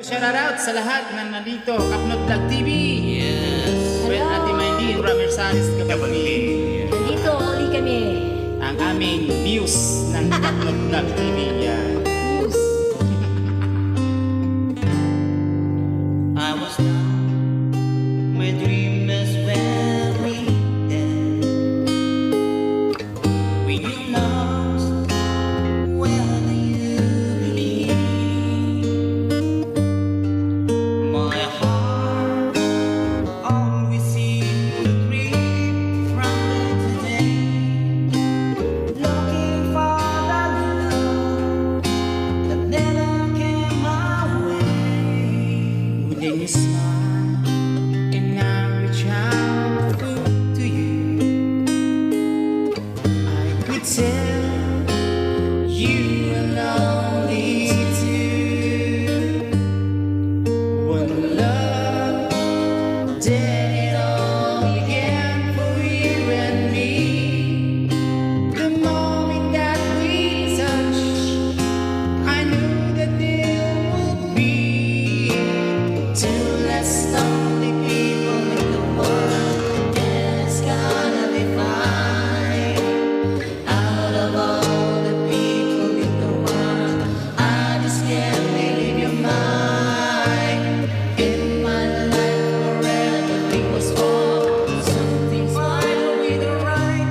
Shout out sa lahat na nandito, Kapnot Vlog TV. Yes. Well, Ate Maylene Ramirsalis Kabali. Dito uli kami. Ang aming views ng Kapnot Vlog TV. Yan. News. I was down, my dream is where we end. When you lost, where do you believe? My heart always seemed to dream from day to day, looking for the love that never came my way. Then you smile, and I reach out to you. I could tell you were lonely too. When love did it all again for you and me. The moment that we touched, I knew that there would be two less lonely people in the world, and it's gonna be fine. Out of all the people in the world, I just can't believe you're mine. In my life, forever everything was wrong. Something's wrong with the right.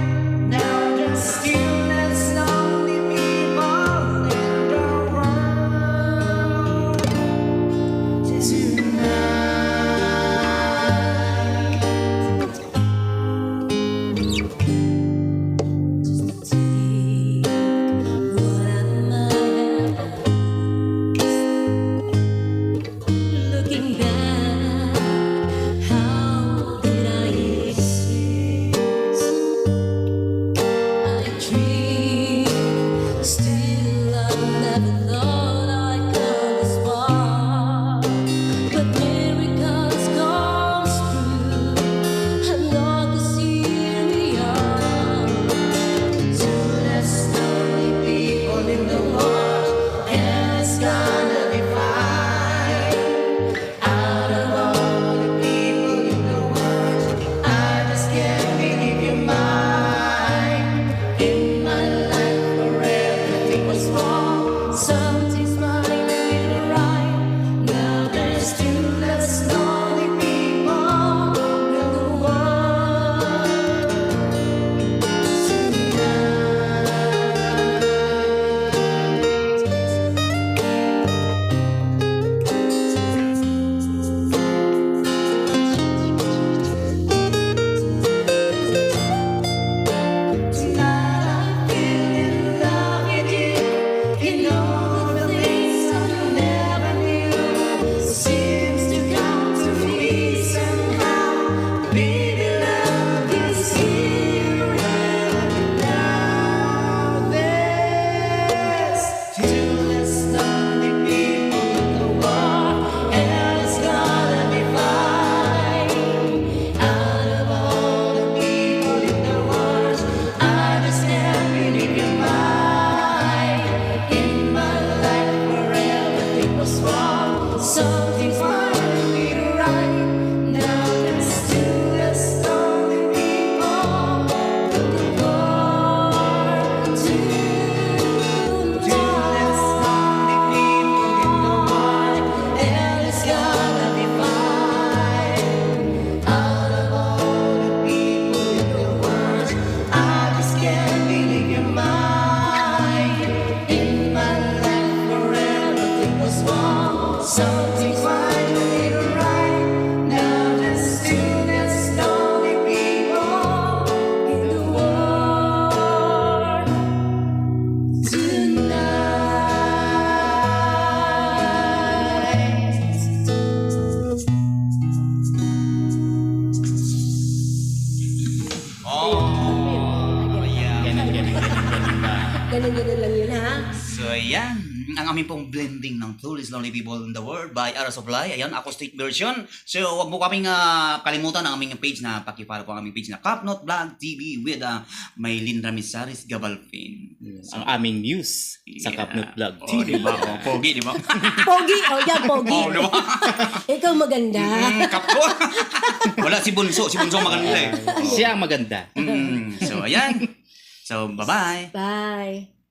Now there's two less lonely people in the world tonight. Looking back, how did I exist? I dreamed, still I never thought I'd go this far. But miracles comes through, and Lord, 'cause here we are. Two less lonely people in the world, and it's gonna be fine. Out of all the people in the world, I just can't believe you're mine. In my life, forever everything was wrong. Something's mine and you're right. Now there's two less lonely people in the world tonight. I feel in love with you. You know the things I never knew seems to come to me somehow. Baby, love is here and now. There's two less lonely people in the world, and it's gonna be fine. Out of all the people in the world, I just can't believe you're mine. In my life, forever everything was wrong. Something's finally right. Now there's two less lonely people in the world tonight. Two less lonely people in the world, and it's gonna be fine. Out of all the people in the world, I just can't believe you're mine. In my life, forever everything was wrong. Something's finally right. Now there's two less lonely people in the world tonight. Oh, yeah. Ganun ba? Ganun lang yun, ha? So, yan. Ang aming pong blending ng Tourist Lonely People in the World by Ara Supply. Ayan, acoustic version. So, wag mo kaming kalimutan ang aming page na pakipalo po ang aming page na Kapnot Vlog TV with Maylin Ramizares Gabalpin. Ang aming news sa Kapnot Vlog Oh, TV. diba? Oh, pogi, diba? Pogi, yan, pogi. Oh, diba? Ikaw maganda. Kapko. Wala si Bunso. Si Bunso maganda eh. Siya ang maganda. So, ayan. So, bye-bye. Bye.